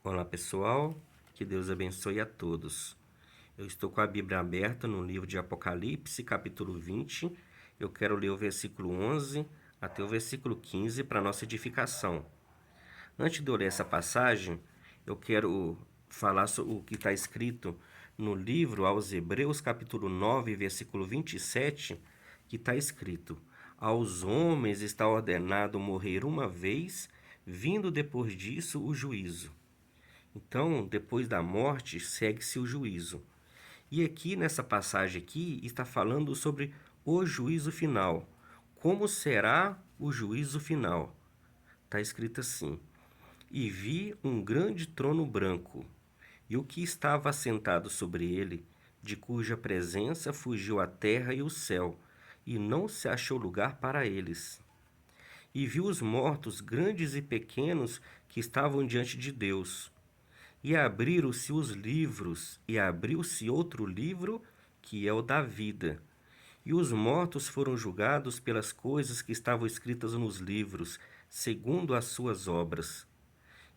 Olá pessoal, que Deus abençoe a todos. Eu estou com a Bíblia aberta no livro de Apocalipse, capítulo 20. Eu quero ler o versículo 11 até o versículo 15 para nossa edificação. Antes de eu ler essa passagem, eu quero falar sobre o que está escrito no livro aos Hebreus, capítulo 9, versículo 27, que está escrito: aos homens está ordenado morrer uma vez, vindo depois disso o juízo. Então, depois da morte, segue-se o juízo. E aqui, nessa passagem aqui, está falando sobre o juízo final. Como será o juízo final? Está escrito assim: e vi um grande trono branco, e o que estava assentado sobre ele, de cuja presença fugiu a terra e o céu, e não se achou lugar para eles. E vi os mortos, grandes e pequenos, que estavam diante de Deus. E abriram-se os livros, e abriu-se outro livro, que é o da vida. E os mortos foram julgados pelas coisas que estavam escritas nos livros, segundo as suas obras.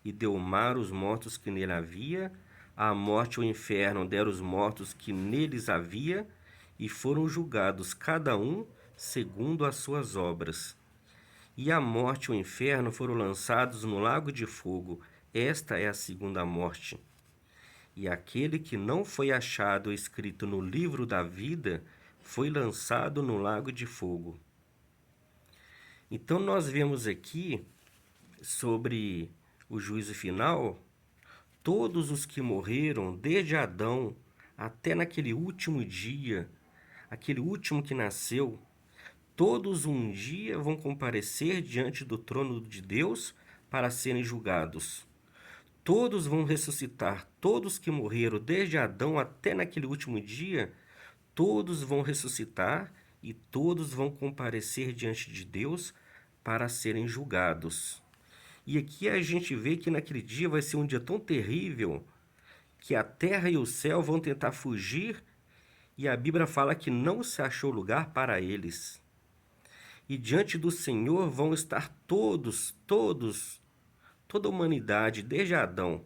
E deu o mar os mortos que nele havia, a morte e o inferno deram os mortos que neles havia, e foram julgados cada um segundo as suas obras. E a morte e o inferno foram lançados no lago de fogo. Esta é a segunda morte. E aquele que não foi achado escrito no livro da vida foi lançado no lago de fogo. Então nós vemos aqui sobre o juízo final, todos os que morreram desde Adão até naquele último dia, aquele último que nasceu, todos um dia vão comparecer diante do trono de Deus para serem julgados. Todos vão ressuscitar, todos que morreram desde Adão até naquele último dia, todos vão ressuscitar e todos vão comparecer diante de Deus para serem julgados. E aqui a gente vê que naquele dia vai ser um dia tão terrível que a terra e o céu vão tentar fugir e a Bíblia fala que não se achou lugar para eles. E diante do Senhor vão estar toda a humanidade, desde Adão,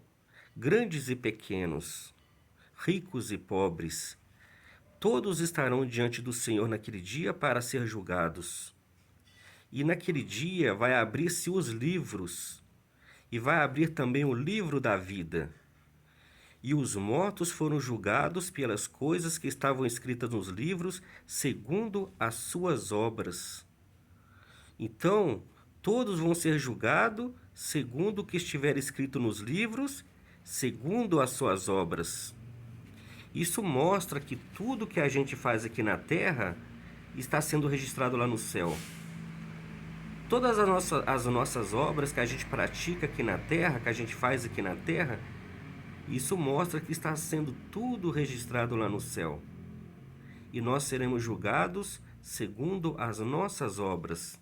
grandes e pequenos, ricos e pobres, todos estarão diante do Senhor naquele dia para ser julgados. E naquele dia vai abrir-se os livros, e vai abrir também o livro da vida. E os mortos foram julgados pelas coisas que estavam escritas nos livros, segundo as suas obras. Então, todos vão ser julgados segundo o que estiver escrito nos livros, segundo as suas obras. Isso mostra que tudo que a gente faz aqui na terra está sendo registrado lá no céu. Todas as nossas obras que a gente pratica aqui na terra, que a gente faz aqui na terra, isso mostra que está sendo tudo registrado lá no céu. E nós seremos julgados segundo as nossas obras.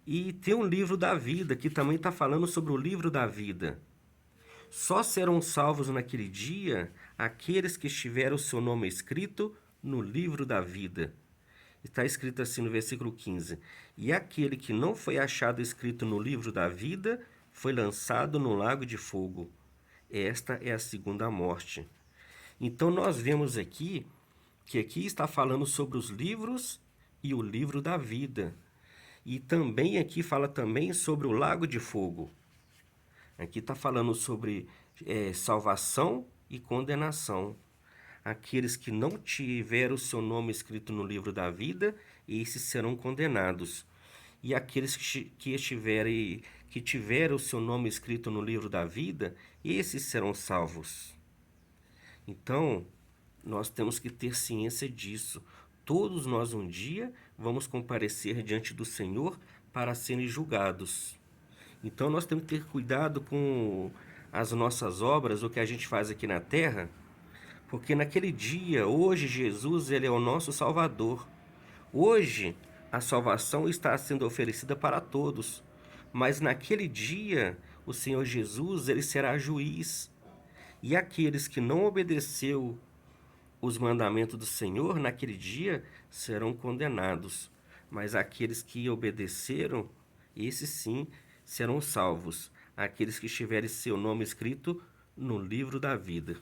E tem um livro da vida que também está falando sobre o livro da vida. Só serão salvos naquele dia aqueles que tiveram o seu nome escrito no livro da vida. Está escrito assim no versículo 15: e aquele que não foi achado escrito no livro da vida foi lançado no lago de fogo. Esta é a segunda morte. Então nós vemos aqui que aqui está falando sobre os livros e o livro da vida. E também aqui fala também sobre o lago de fogo. Aqui está falando sobre salvação e condenação. Aqueles que não tiveram o seu nome escrito no livro da vida, esses serão condenados. E aqueles que tiveram o seu nome escrito no livro da vida, esses serão salvos. Então, nós temos que ter ciência disso. Todos nós um dia vamos comparecer diante do Senhor para serem julgados. Então nós temos que ter cuidado com as nossas obras, o que a gente faz aqui na terra, porque naquele dia, hoje Jesus, ele é o nosso Salvador. Hoje a salvação está sendo oferecida para todos, mas naquele dia o Senhor Jesus, ele será juiz. E aqueles que não obedeceu os mandamentos do Senhor naquele dia serão condenados, mas aqueles que obedeceram, esses sim serão salvos. aqueles que tiverem seu nome escrito no livro da vida.